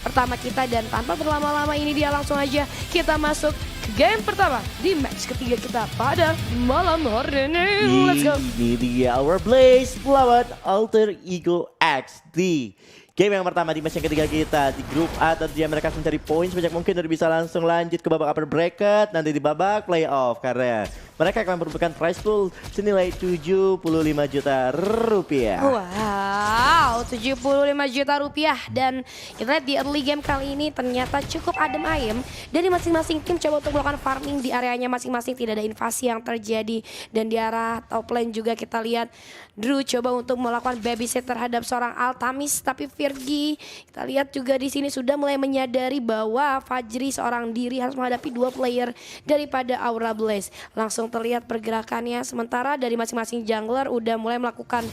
pertama kita. Dan tanpa berlama-lama ini dia langsung aja kita masuk ke game pertama di match ketiga kita pada malam hari ini. Let's go. Ini dia Our Blaze melawan Alter Ego X di game yang pertama di match yang ketiga kita di grup A. Tentunya mereka mencari poin sebanyak mungkin dan bisa langsung lanjut ke babak upper bracket nanti di babak playoff karena mereka akan merupakan prize pool senilai 75 juta rupiah. Wow, 75 juta rupiah. Dan kita lihat di early game kali ini ternyata cukup adem ayem. Dari masing-masing tim coba untuk melakukan farming di areanya masing-masing, tidak ada invasi yang terjadi. Dan di arah top lane juga kita lihat Drew coba untuk melakukan babysit terhadap seorang Altamis, tapi Virgi kita lihat juga di sini sudah mulai menyadari bahwa Fajri seorang diri harus menghadapi dua player daripada Aura Blaze. Langsung terlihat pergerakannya, sementara dari masing-masing jungler udah mulai melakukan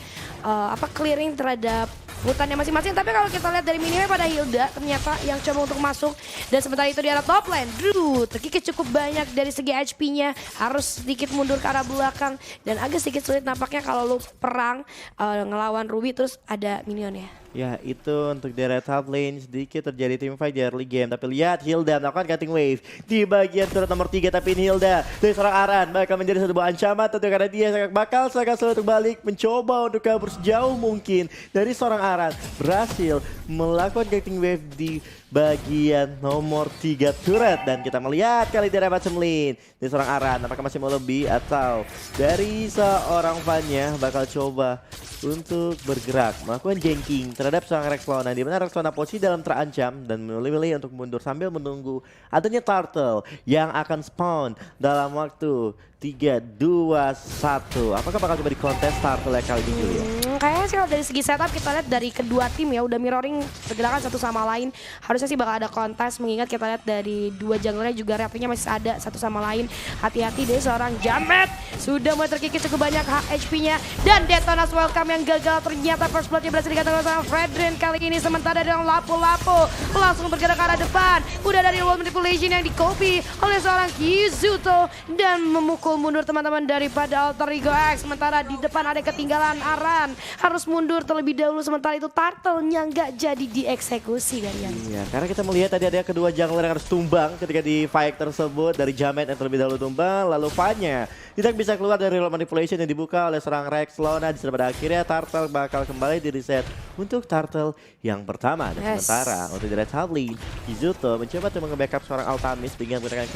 clearing terhadap hutannya masing-masing. Tapi kalau kita lihat dari minimnya pada Hilda ternyata yang coba untuk masuk, dan sementara itu di arah top lane Drew terkikis cukup banyak dari segi HP-nya, harus sedikit mundur ke arah belakang dan agak sedikit sulit nampaknya kalau lu perang ngelawan Ruby terus ada minionnya. Ya itu untuk di red top lane sedikit terjadi team fight di early game. Tapi lihat Hilda melakukan cutting wave di bagian turret nomor 3. Tapi ini Hilda dari seorang Aran bakal menjadi satu buah ancaman tentu karena dia bakal sangat sulit berbalik mencoba untuk kabur sejauh mungkin dari seorang Aran. Berhasil melakukan cutting wave di bagian nomor 3 turret. Dan kita melihat kali ini dapat semlin dari seorang Aran. Apakah masih mau lebih atau dari seorang Vanya bakal coba untuk bergerak melakukan ganking terhadap seorang Rexlona, di mana Rexlona posisi dalam terancam dan memilih untuk mundur sambil menunggu adanya turtle yang akan spawn dalam waktu 3, 2, 1. Apakah bakal coba di kontes turtle kali ini Julia? Kayaknya sih kalau dari segi setup kita lihat dari kedua tim ya udah mirroring pergerakan satu sama lain. Harusnya sih bakal ada kontes, mengingat kita lihat dari dua junglernya juga reaksinya masih ada satu sama lain. Hati-hati deh seorang Jamet sudah mulai terkikis cukup banyak HP-nya, dan Detonas Welcome yang gagal ternyata first blood-nya berhasil dikatakan sama Fredrin kali ini. Sementara dari Lapu-Lapu langsung bergerak ke arah depan, udah dari wall manipulation yang di-copy oleh seorang Kizuto dan memukul mundur teman-teman daripada Alter Ego X. Sementara di depan ada ketinggalan Aran, harus mundur terlebih dahulu. Sementara itu turtle-nya nggak jadi dieksekusi Darian. Iya, karena kita melihat tadi ada kedua jungler yang harus tumbang ketika di fight tersebut. Dari Jamet yang terlebih dahulu tumbang, lalu Vanya tidak bisa keluar dari wall manipulation yang dibuka oleh seorang Rexlona. Pada akhirnya turtle bakal kembali di reset untuk turtle yang pertama. Dan sementara untuk di red top lane Kizuto mencoba untuk nge-backup seorang Altamis dengan menggunakan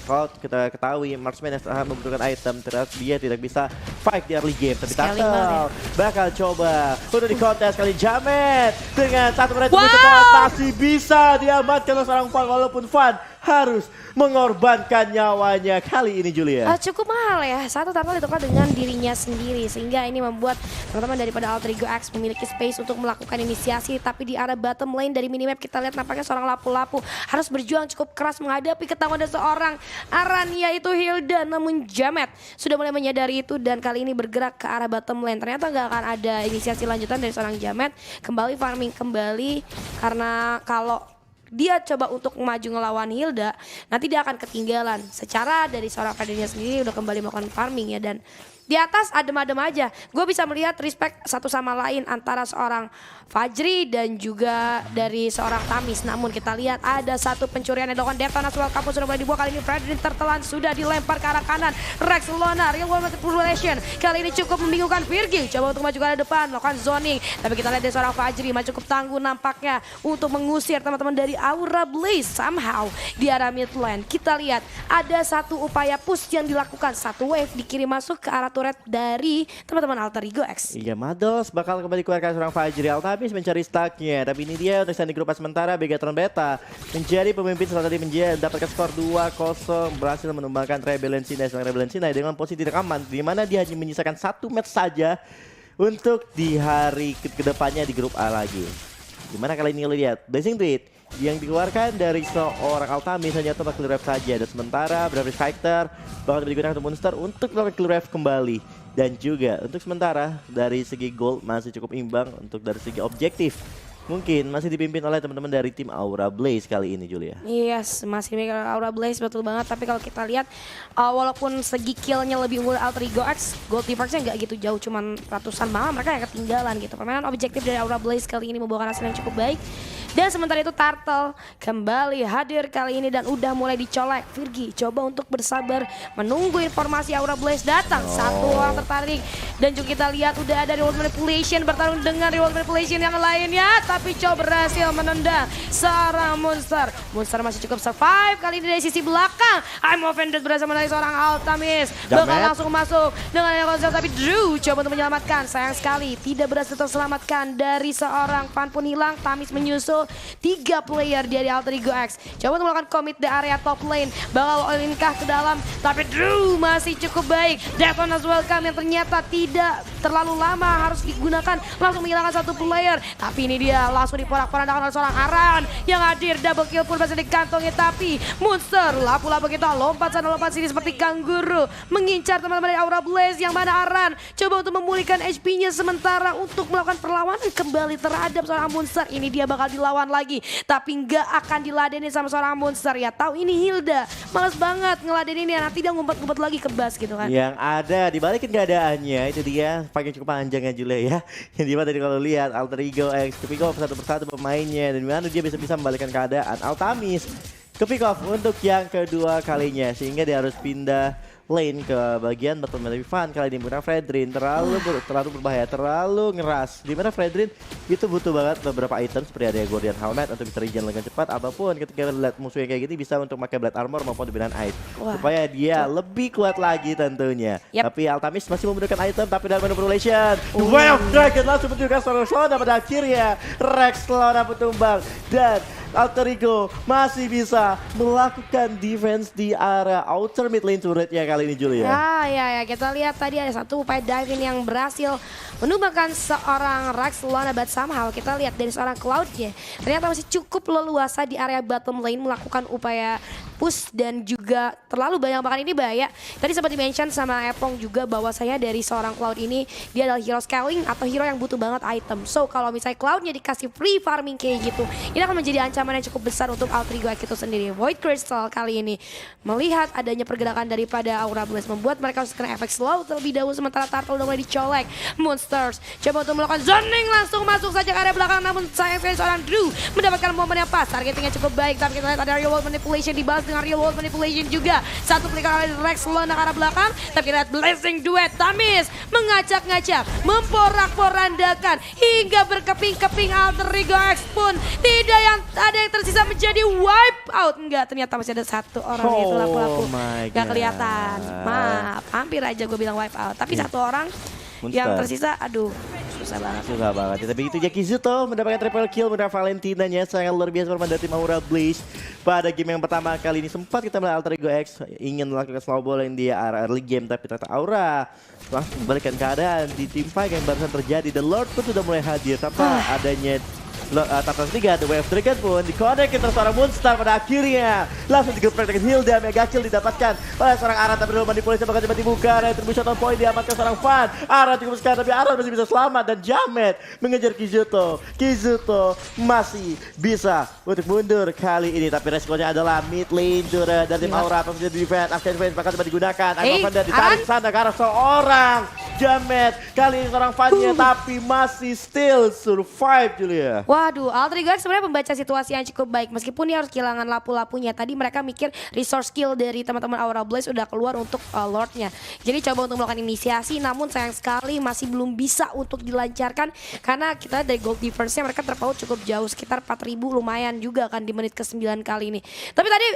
Cloud. Kita ketahui marksman yang akan membutuhkan item, terus dia tidak bisa fight di early game. Tapi turtle bakal coba untuk di kontes kali Jamet dengan satu menit masih bisa diamankan oleh seorang Fan, walaupun Fan harus mengorbankan nyawanya kali ini Julia. Cukup mahal ya, satu turtle ditukar dengan dirinya sendiri, sehingga ini membuat teman-teman daripada Alter Ego X memiliki space untuk melakukan inisiasi. Tapi di arah bottom lane dari minimap kita lihat nampaknya seorang Lapu-Lapu harus berjuang cukup keras menghadapi ketahuan dari seorang Aran, yaitu Hilda. Namun Jamet sudah mulai menyadari itu dan kali ini bergerak ke arah bottom lane. Ternyata nggak akan ada inisiasi lanjutan dari seorang Jamet, kembali farming kembali, karena kalau dia coba untuk maju ngelawan Hilda, nanti dia akan ketinggalan. Secara dari seorang Fredrinya sendiri udah kembali melakukan farming ya, dan di atas adem-adem aja. Gue bisa melihat respect satu sama lain antara seorang Fajri dan juga dari seorang Tamis. Namun kita lihat ada satu pencurian yang dilakukan Detonas Welcome sudah mulai dibuat. Kali ini Fredrin tertelan, sudah dilempar ke arah kanan. Rexlona, real world manipulation. Kali ini cukup membingungkan Virgi. Coba untuk maju ke arah depan, melakukan zoning. Tapi kita lihat dari seorang Fajri masih cukup tangguh nampaknya untuk mengusir teman-teman dari Aura Blaze. Somehow di arah mid lane kita lihat ada satu upaya push yang dilakukan. Satu wave dikirim masuk ke arah turret dari teman-teman Alter Ego X. Iya, Mados bakal kembali keluarkan seorang Fajri. Altamis mencari stacknya, tapi ini dia untuk stand di grup A sementara. Begatron Beta menjadi pemimpin setelah tadi mendapatkan skor 2-0, berhasil menumbangkan Rebellion Sinai. Rebellion Sinai dengan posisi tidak aman, di mana dia hanya menyisakan satu match saja untuk di hari kedepannya di grup A lagi. Dimana kali ini lihat Blazing Tweet yang dikeluarkan dari seorang Altamis hanya tempat clear wave saja, dan sementara Brave Fighter bakal digunakan untuk monster untuk melakukan clear wave kembali. Dan juga untuk sementara dari segi gold masih cukup imbang. Untuk dari segi objektif mungkin masih dipimpin oleh teman-teman dari tim Aura Blaze kali ini Julia. Yes, masih dipimpin oleh Aura Blaze, betul banget. Tapi kalau kita lihat walaupun segi killnya lebih unggul Alter Ego X, gold difference-nya nggak gitu jauh, cuman ratusan, malah mereka yang ketinggalan gitu. Permainan objektif dari Aura Blaze kali ini membawakan hasil yang cukup baik. Dan sementara itu Turtle kembali hadir kali ini dan udah mulai dicolek. Virgi coba untuk bersabar menunggu informasi Aura Blaze datang. Satu orang tertarik dan juga kita lihat udah ada Reward Manipulation bertarung dengan Reward Manipulation yang lainnya. Tapi Chow berhasil menendang seorang Monster. Monster masih cukup survive kali ini dari sisi belakang. I'm Offended berhasil menarik seorang Altamis. Bakal langsung masuk dengan konser tapi Drew coba untuk menyelamatkan. Sayang sekali tidak berhasil terselamatkan dari seorang Fan pun hilang. Tamis menyusul 3 player dari Alter Ego X. Coba untuk melakukan commit di area top lane. Bakal all in kah ke dalam. Tapi Drew masih cukup baik. Defon as welcome yang ternyata tidak terlalu lama harus digunakan. Langsung menghilangkan 1 player. Tapi ini dia langsung diporak-porandakan oleh seorang Aran yang hadir. Double kill pun berhasil dikantongi. Tapi Monster lapu-lapu kita lompat sana lompat sini seperti kanguru. Mengincar teman-teman dari Aura Blaze yang mana Aran coba untuk memulihkan HP-nya sementara untuk melakukan perlawanan kembali terhadap seorang Monster. Ini dia bakal dilawan lagi. Tapi nggak akan diladenin sama seorang Monster ya. Tahu ini Hilda. Males banget ngeladenin ya. Nanti dia ngumpet-ngumpet lagi ke bas gitu kan. Yang ada dibalikin keadaannya itu dia pakai cukup panjang ya Jule ya. Yang dimana tadi kalau lihat Alter Ego X ke pick off satu persatu pemainnya. Dan dimana dia bisa membalikkan keadaan. Altamis ke pick off untuk yang kedua kalinya. Sehingga dia harus pindah lane ke bagian battle lebih fun kali ini menggunakan Fredrin terlalu berbahaya, terlalu ngeras. Dimana Fredrin itu butuh banget beberapa item seperti ada Guardian Helmet untuk bisa regen dengan cepat ataupun ketika lihat musuh yang kayak gini bisa untuk pakai Blade Armor maupun Divine Ice supaya dia lebih kuat lagi tentunya. Tapi Altamis masih membutuhkan item tapi dalam manipulation. Wow, Dragon langsung menunjukkan Sorosona pada akhirnya Rex Lona tumbang dan Alter Ego masih bisa melakukan defense di area outer mid lane turretnya kali ini Julia. Ya, kita lihat tadi ada satu upaya diving yang berhasil menumbangkan seorang Rex Lona, but somehow kita lihat dari seorang Cloud-nya ternyata masih cukup leluasa di area bottom lane melakukan upaya push dan juga terlalu banyak bahkan ini bahaya. Tadi sempat di-mention sama Epong juga bahwa saya dari seorang Cloud ini dia adalah hero scaling atau hero yang butuh banget item. So kalau misalnya Cloud-nya dikasih free farming kayak gitu, ini akan menjadi ancaman yang cukup besar untuk Alter Ego X itu sendiri. Void Crystal kali ini melihat adanya pergerakan daripada Aura Blaze membuat mereka harus kena efek slow terlebih dahulu sementara Turtle udah mulai dicolek. Monsters coba untuk melakukan zoning langsung masuk saja ke area belakang namun sayang sekali seorang Drew mendapatkan momen yang pas. Targetingnya cukup baik tapi kita lihat ada real world manipulation dibalas dengan real world manipulation juga. Satu flicker oleh Rex Lona ke arah belakang tapi kita lihat blessing duet Tamis mengacak-ngacak memporak-porandakan hingga berkeping-keping. Alter Ego X pun tidak yang ada yang tersisa menjadi wipe out. Enggak, ternyata masih ada satu orang yaitu lapu-lapu. Gak kelihatan. Maaf, hampir aja gue bilang wipe out. Tapi satu orang yang tersisa, aduh susah banget. Susah banget. Tapi itu Kizuto mendapatkan triple kill mendapatkan Valentinanya. Sangat luar biasa bermain dari tim Aura Blaze. Pada game yang pertama kali ini sempat kita melihat Alter Ego X ingin melakukan snowball yang di early game. Tapi ternyata Aura langsung membalikkan keadaan di tim fight yang barusan terjadi. The Lord pun sudah mulai hadir tanpa adanya Tartas 3, The Wave Dragon pun dikonek ke seorang Monster pada akhirnya langsung digeprek dengan Hilda. Mega kill didapatkan oleh seorang Aran tapi belum manipulasi bakal coba dibuka. Retribution on point diamankan seorang Fan. Aran cukup sekali tapi Aran masih bisa selamat dan Jamet mengejar Kizuto. Kizuto masih bisa untuk mundur kali ini tapi resikonya adalah mid lane turret dari tim Aura apa menjadi defense. Action defense bakal coba digunakan. Akan ditarik sana ke arah seorang Jamet. Kali ini seorang Fan-nya tapi masih still survive Julia. Waduh, Alter Ego X sebenarnya membaca situasi yang cukup baik meskipun dia harus kehilangan lapu-lapunya. Tadi mereka mikir resource skill dari teman-teman Aura Blaze udah keluar untuk Lord-nya. Jadi coba untuk melakukan inisiasi namun sayang sekali masih belum bisa untuk dilancarkan karena kita dari gold difference-nya mereka terpaut cukup jauh sekitar 4.000 lumayan juga kan di menit ke-9 kali ini. Tapi tadi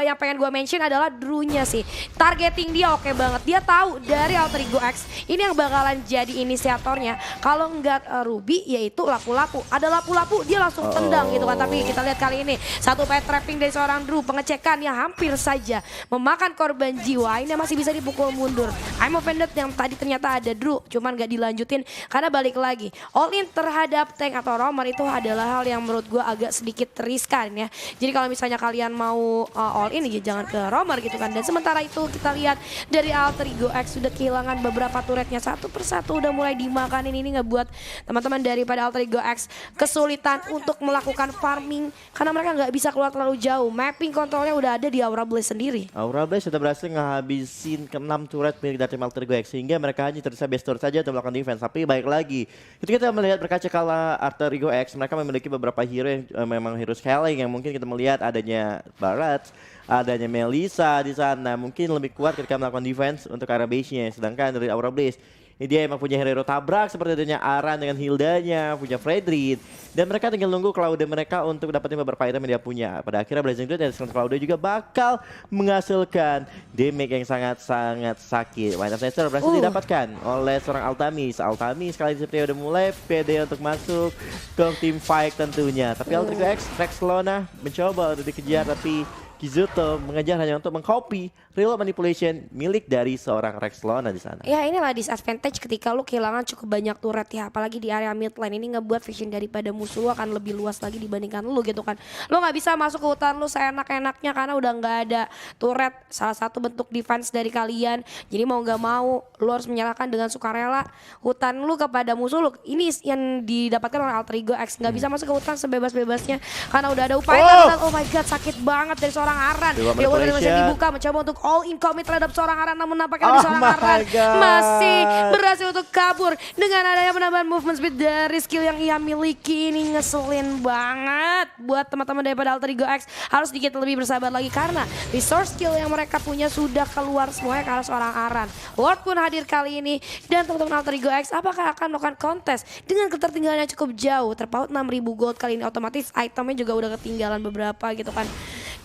yang pengen gue mention adalah Drew-nya sih. Targeting dia oke banget. Dia tahu dari Alter Ego X ini yang bakalan jadi inisiatornya. Kalau enggak Ruby yaitu lapu-lapu. Ada lapu-lapu dia langsung tendang gitu kan. Tapi kita lihat kali ini satu pet trapping dari seorang Drew, pengecekan yang hampir saja memakan korban jiwa. Ini masih bisa dipukul mundur. I'm Offended yang tadi ternyata ada Drew cuman gak dilanjutin karena balik lagi all in terhadap tank atau roamer itu adalah hal yang menurut gue agak sedikit riskan ya. Jadi kalau misalnya kalian mau all in ya jangan ke roamer gitu kan. Dan sementara itu kita lihat dari Alter Ego X sudah kehilangan beberapa turretnya wave-nya satu persatu udah mulai dimakanin. Ini ngebuat teman-teman daripada Alter Ego X kesulitan untuk melakukan farming karena mereka nggak bisa keluar terlalu jauh. Mapping kontrolnya udah ada di Aura Blaze sendiri. Aura Blaze sudah berhasil ngehabisin ke-6 turret milik dari tim Alter Ego X sehingga mereka hanya tersisa base turret saja untuk melakukan defense. Tapi baik lagi, ketika kita melihat berkaca kala Alter Ego X, mereka memiliki beberapa hero yang memang hero scaling yang mungkin kita melihat adanya Barat, adanya Melissa di sana mungkin lebih kuat ketika melakukan defense untuk area base-nya. Sedangkan dari Aura Blaze ini dia emang punya hero tabrak seperti adanya Aran dengan Hildanya, punya Fredrin. Dan mereka tinggal nunggu Cloud mereka untuk dapetin beberapa item yang dia punya. Pada akhirnya Blazing Dude dan Cloud juga bakal menghasilkan damage yang sangat-sangat sakit. White Sensor berhasil didapatkan oleh seorang Altamis. Altamis kali ini sepertinya udah mulai pede untuk masuk ke team fight tentunya. Tapi Alter Ego X, Rex Lona mencoba untuk dikejar tapi Kizuto mengejar hanya untuk mengcopy real manipulation milik dari seorang Rex Lona di sana. Ya inilah disadvantage ketika lu kehilangan cukup banyak turret ya, apalagi di area mid lane. Ini ngebuat vision daripada musuh lu akan lebih luas lagi dibandingkan lu gitu kan. Lu nggak bisa masuk ke hutan lu seenak-enaknya karena udah nggak ada turret, salah satu bentuk defense dari kalian. Jadi mau nggak mau lu harus menyerahkan dengan sukarela hutan lu kepada musuh lu. Ini yang didapatkan oleh Alter Ego X, nggak bisa masuk ke hutan sebebas-bebasnya karena udah ada upaya taruhan. Oh my god, sakit banget dari seorang Aran. Dia udah masih dibuka mencoba untuk all in commit terhadap seorang Aran, namun nampaknya dari seorang Aran masih berhasil untuk kabur dengan adanya penambahan movement speed dari skill yang ia miliki. Ini ngeselin banget buat teman-teman daripada Alter Ego X. Harus sedikit lebih bersabar lagi karena resource skill yang mereka punya sudah keluar semuanya karena seorang Aran. Lord pun hadir kali ini dan teman-teman Alter Ego X apakah akan melakukan kontes dengan ketertinggalan yang cukup jauh, terpaut 6.000 gold kali ini, otomatis itemnya juga udah ketinggalan beberapa gitu kan.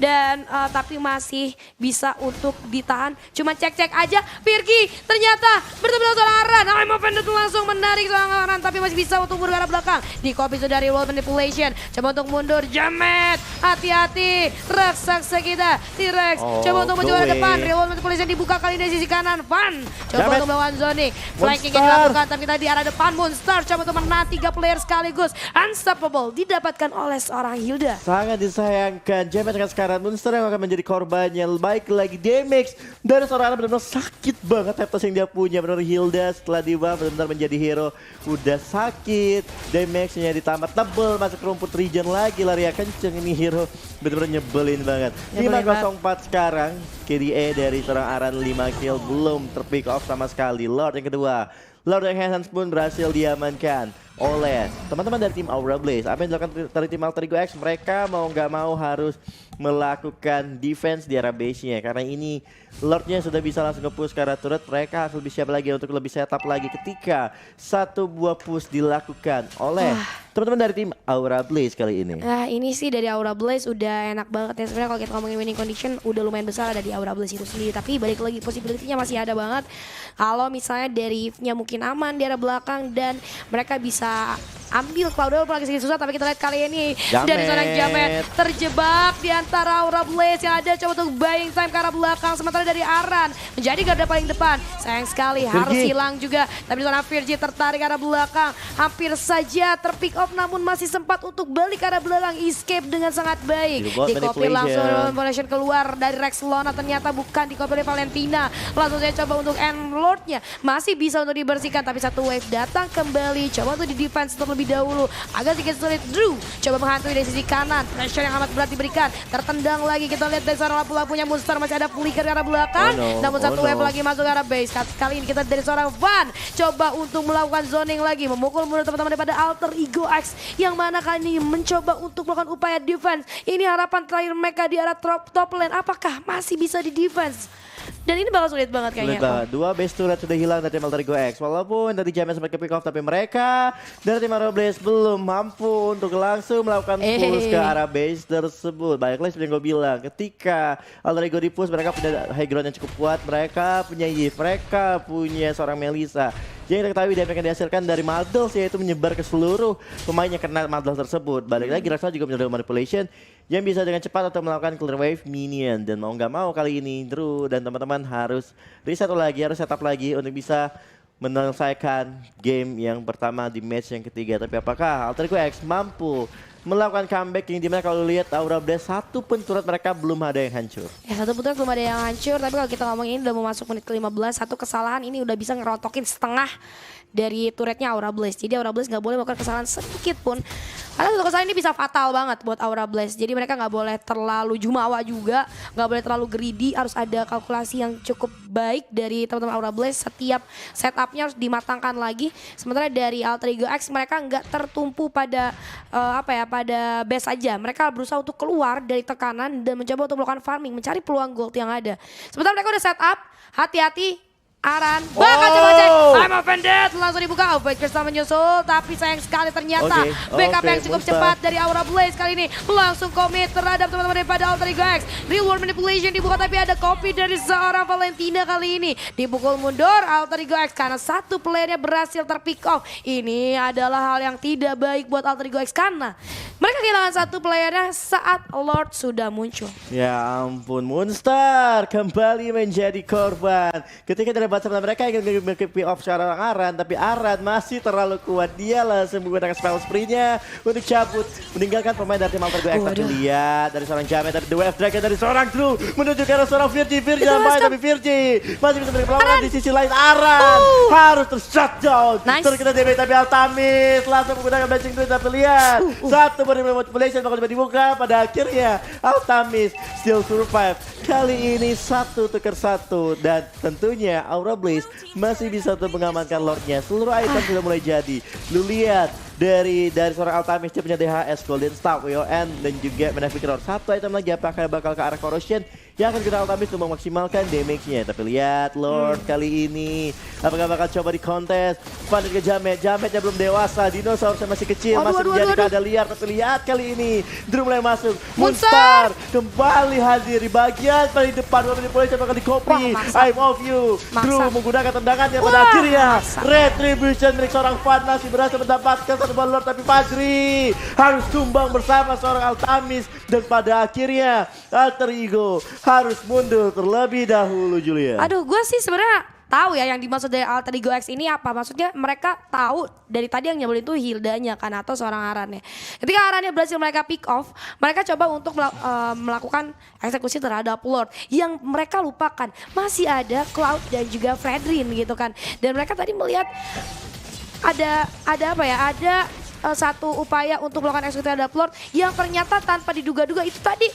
Dan tapi masih bisa untuk ditahan. Cuma cek-cek aja. Virgi ternyata bertemu dengan seorang Aran. I'm offended langsung menarik seorang Aran. Tapi masih bisa untuk mundur ke arah belakang. Di copy sudah dari wall manipulation. Coba untuk mundur. Jamet. Hati-hati. Raksasa kita. T-Rex. Coba untuk mencoba depan. Real manipulation dibuka kali ini dari sisi kanan. Van. Coba untuk melawan Zonic. Flanking yang dilakukan. Tapi tadi arah depan. Moonstar. Coba untuk menahan 3 player sekaligus. Unstoppable. Didapatkan oleh seorang Hilda. Sangat disayangkan. Jamet sekarang Monster yang akan menjadi korbannya. Baik lagi damage dari seorang anak benar-benar sakit banget Teptos yang dia punya. Benar Hilda setelah dibuff benar-benar menjadi hero udah sakit, damage-nya ditambah tebel, masuk ke rumput region lagi, lari kenceng. Ini hero benar-benar nyebelin banget. 5-0-4 sekarang. KDA dari seorang Aran 5 kill belum terpick off sama sekali. Lord yang kedua, Lord yang Hands pun berhasil diamankan oleh teman-teman dari tim Aura Blaze. Apa yang dilakukan dari tim Alter Ego X? Mereka mau nggak mau harus melakukan defense di area base-nya. Karena ini Lordnya sudah bisa langsung nge-push ke arah turret. Mereka harus lebih siap lagi untuk lebih setup lagi ketika satu buah push dilakukan oleh teman-teman dari tim Aura Blaze kali ini. Nah ini sih dari Aura Blaze udah enak banget ya. Sebenarnya kalau kita ngomongin winning condition udah lumayan besar ada di Aura Blaze itu sendiri. Tapi balik lagi possibility-nya masih ada banget. Kalau misalnya derivnya mungkin aman di arah belakang dan mereka bisa ambil Cloud lagi sedikit susah, tapi kita lihat kali ini dari seorang Jamet terjebak di antara Aura Blaze yang ada, coba untuk buying time ke arah belakang, sementara dari Aran menjadi garda paling depan. Sayang sekali harus hilang juga, tapi seorang Virgi tertarik ke arah belakang, hampir saja terpick off namun masih sempat untuk balik ke arah belakang, escape dengan sangat baik. Di copy langsung manipulation keluar dari Rex Lona, ternyata bukan di copy oleh Valentina. Langsung saya coba untuk end lordnya, masih bisa untuk dibersihkan, tapi satu wave datang kembali, coba untuk di defense untuk lebih dahulu, agak sedikit sulit. Drew coba menghantui dari sisi kanan, pressure yang amat berat diberikan, tertendang lagi. Kita lihat dari seorang lapu-lapunya Monster masih ada flicker ke arah belakang, namun satu wave lagi masuk ke arah base. Kali ini kita dari seorang Van coba untuk melakukan zoning lagi, memukul mundur teman-teman daripada Alter Ego X yang mana kali ini mencoba untuk melakukan upaya defense. Ini harapan terakhir mereka di arah top lane, apakah masih bisa di defense? Dan ini bakal sulit banget kayaknya. Sulit banget. Dua base turret sudah hilang dari tim Alter Ego X. Walaupun tadi Jamet sempat ke pick off, tapi mereka dari tim Aura Blaze belum mampu untuk langsung melakukan push ke arah base tersebut. Baiklah seperti yang gue bilang, ketika Alter Ego di push, mereka punya high ground yang cukup kuat. Mereka punya Yves, mereka punya seorang Melissa. Yang kita ketahui damage yang dihasilkan dari Maldos yaitu menyebar ke seluruh pemain yang kena Maldos tersebut. Balik lagi Raksasa juga punya manipulation yang bisa dengan cepat atau melakukan clear wave minion. Dan mau nggak mau kali ini Drew dan teman-teman harus reset lagi, harus setup lagi untuk bisa menyelesaikan game yang pertama di match yang ketiga. Tapi apakah Alter Ego X mampu melakukan comeback yang dimana kalau lihat Aura Blast satu pun turret mereka belum ada yang hancur. Ya satu putra belum ada yang hancur, tapi kalau kita ngomong ini udah mau masuk menit ke-15, satu kesalahan ini udah bisa ngerotokin setengah dari turretnya Aura Blaze. Jadi Aura Blaze nggak boleh melakukan kesalahan sedikit pun. Karena satu kesalahan ini bisa fatal banget buat Aura Blaze. Jadi mereka nggak boleh terlalu jumawa juga, nggak boleh terlalu greedy. Harus ada kalkulasi yang cukup baik dari teman-teman Aura Blaze. Setiap setupnya harus dimatangkan lagi. Sementara dari Alter Ego X mereka nggak tertumpu pada pada base aja. Mereka berusaha untuk keluar dari tekanan dan mencoba untuk melakukan farming, mencari peluang gold yang ada. Sementara mereka udah setup, hati-hati. Aran, bakal coba cek, I'm offended, langsung dibuka, Void Crystal menyusul, tapi sayang sekali ternyata backup yang cukup cepat dari Aura Blaze kali ini langsung komit terhadap teman-teman daripada Alter Ego X. Reward manipulation dibuka tapi ada copy dari seorang Valentina kali ini, dipukul mundur Alter Ego X karena satu playernya berhasil terpick off. Ini adalah hal yang tidak baik buat Alter Ego X karena mereka kehilangan satu playernya saat Lord sudah muncul. Ya ampun, Moonstar kembali menjadi korban. Ketika dari bersama mereka ingin pick off secara Aran, tapi Aran masih terlalu kuat. Dia langsung menggunakan spell spree-nya untuk cabut, meninggalkan pemain dari tim Alter Ego X. Tapi lihat dari seorang Jamet, tapi The Wave Dragon dari seorang Drew menuju ke arah seorang Virgi. Virgi sampai, tapi Virgi masih bisa memberi perlawanan. Di sisi lain Aran harus ter-shutdown. Terkena damage, tapi Altamis langsung menggunakan Blazing Blade. Tapi lihat satu body manipulation bakal dibuka. Pada akhirnya Altamis still survive. Kali ini 1-1 dan tentunya Aura Blaze masih bisa untuk mengamankan Lordnya. Seluruh item sudah mulai jadi. Lu lihat dari seorang Altamis, dia punya DHS, Golden Staff, WON, dan juga Manavigator. Satu item lagi apakah bakal ke arah Corrosion yang akan kita Altamis untuk memaksimalkan damage-nya. Tapi lihat Lord kali ini apakah bakal coba di kontes. Panik ke Jamet, Jametnya belum dewasa, dinosaurusnya masih kecil, masih menjadi keadaan liar. Tapi lihat kali ini Drew mulai masuk. Moonstar kembali hadir di bagian paling depan. Manipulation bakal di-copy. I'm off you. Drew menggunakan tendangannya pada akhirnya. Retribution milik seorang Fan masih berhasil mendapatkan satu bola Lord, tapi Fajri harus tumbang bersama seorang Altamis. Dan pada akhirnya Alter Ego harus mundur terlebih dahulu, Julia. Aduh, gue sih sebenarnya tahu ya yang dimaksud dari Alter Ego X ini apa. Maksudnya mereka tahu dari tadi yang nyebelin itu Hildanya kan atau seorang Arannya. Ketika Arannya berhasil mereka pick off, mereka coba untuk melakukan eksekusi terhadap Lord. Yang mereka lupakan masih ada Cloud dan juga Fredrin gitu kan. Dan mereka tadi melihat ada apa ya? Ada satu upaya untuk melakukan eksekusi terhadap Lord yang ternyata tanpa diduga-duga itu tadi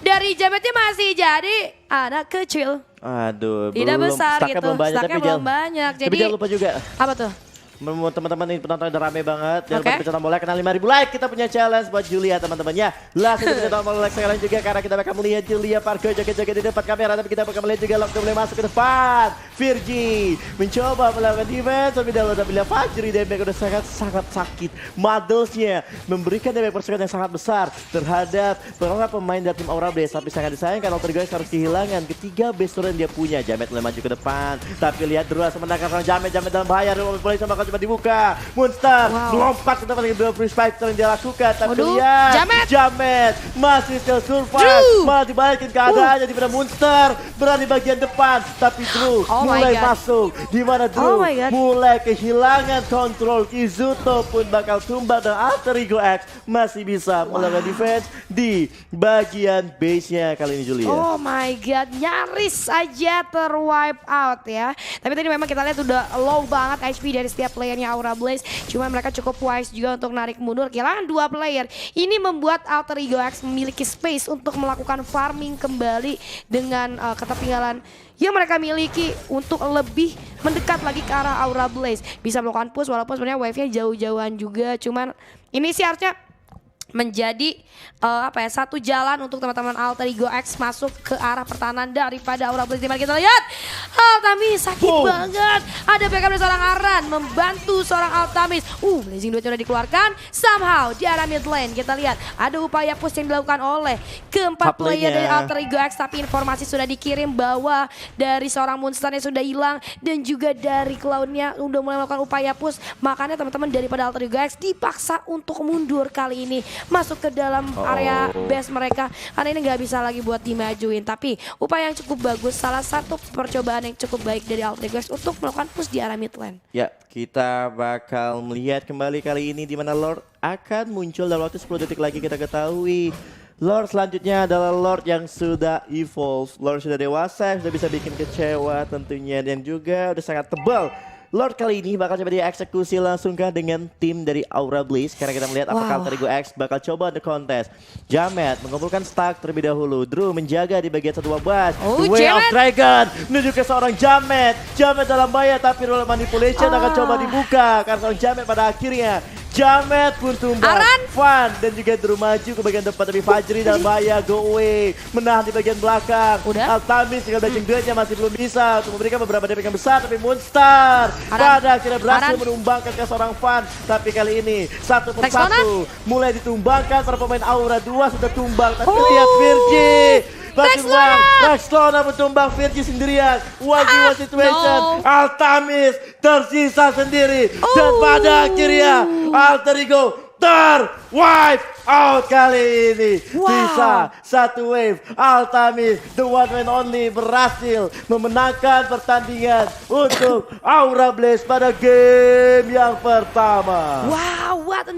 dari Jametnya masih jadi anak kecil. Aduh, tidak belum, besar gitu. belum banyak, Stacknya belum banyak. Jadi jangan lupa juga. Apa tuh? Teman-teman ini penonton udah rame banget. Jangan lupa pencet tombol like, kena 5.000 like. Kita punya challenge buat Julia teman-teman ya. Langsung pencet tombol like sekalian juga karena kita bakal melihat Julia Pargo joget-joget di depan kamera. Tapi kita bakal melihat juga Lock mulai masuk ke depan. Virgi mencoba melakukan defense. Tapi dahulu lihat Fajri damage udah sangat sakit. Muddles-nya memberikan damage persekat yang sangat besar terhadap para pemain dari tim Aura Blaze. Tapi sangat disayangkan Alter Ego harus kehilangan ketiga base turret yang dia punya. Jamet mulai maju ke depan. Tapi lihat Drew sementara Jamet dalam bahaya. Boleh sama coba dibuka. Moonstar melompat ke depan dengan dua free spike yang dia lakukan. Tapi lihat Jamet masih still survive. Malah dibalikin keadaannya di mana Moonstar berada di bagian depan. Tapi Drew mulai masuk. Di mana Drew mulai kehilangan kontrol. Kizuto pun bakal tumbang dan Alter Ego X masih bisa melakukan defense di bagian base-nya kali ini, Julia. Oh my god, nyaris aja terwipe out ya. Tapi tadi memang kita lihat udah low banget HP dari setiap playernya Aura Blaze. Cuma mereka cukup wise juga untuk narik mundur. Kehilangan dua player. Ini membuat Alter Ego X memiliki space untuk melakukan farming kembali dengan ketertinggalan yang mereka miliki untuk lebih mendekat lagi ke arah Aura Blaze. Bisa melakukan push walaupun sebenarnya wave-nya jauh-jauhan juga. Cuman ini sih harusnya menjadi satu jalan untuk teman-teman Alter Ego X masuk ke arah pertahanan daripada Aura Blaze. Dimana kita lihat Altamis sakit banget. Ada backup dari seorang Aran membantu seorang Altamis. Blazing Duet sudah dikeluarkan. Somehow di arah mid lane kita lihat ada upaya push yang dilakukan oleh keempat player dari Alter Ego X. Tapi informasi sudah dikirim bahwa dari seorang Moonstarnya sudah hilang dan juga dari Cloudnya udah mulai melakukan upaya push. Makanya teman-teman daripada Alter Ego X dipaksa untuk mundur kali ini. Masuk ke dalam area base mereka karena ini nggak bisa lagi buat dimajuin. Tapi upaya yang cukup bagus, salah satu percobaan yang cukup baik dari Alter Ego X untuk melakukan push di arah mid lane. Ya, kita bakal melihat kembali kali ini di mana Lord akan muncul dalam waktu 10 detik lagi kita ketahui. Lord selanjutnya adalah Lord yang sudah evolve. Lord sudah dewasa, sudah bisa bikin kecewa tentunya. Dan juga udah sangat tebal. Lord kali ini bakal coba dieksekusi langsung kah dengan tim dari Aura Blaze. Karena kita melihat apakah Alter Ego X bakal coba the contest. Jamet mengumpulkan stack terlebih dahulu. Drew menjaga di bagian 1-12. Oh, The Way of Jamet. Dragon menuju ke seorang Jamet. Jamet dalam bahaya tapi roll manipulation akan coba dibuka. Karena seorang Jamet pada akhirnya Jamet pun tumbang. Aran. Fun dan juga Drew maju ke bagian depan tapi Fajri dalam bahaya. Go away. Menahan di bagian belakang. Udah. Altamis dengan backing duetnya masih belum bisa untuk memberikan beberapa damage yang besar tapi Moonstar pada akhirnya berhasil menumbangkan ke seorang Fan. Tapi kali ini satu persatu mulai ditumbangkan para pemain Aura. 2 sudah tumbang tapi lihat Virgi. Bagaimana Rexlona bertumbang Virgi sendirian. 1v1 situation. Altamis tersisa sendiri. Dan pada akhirnya Alter Ego wipe out kali ini. Sisa satu wave. Altamis, the one and only, berhasil memenangkan pertandingan untuk Aura Blaze pada game yang pertama. Wow, what a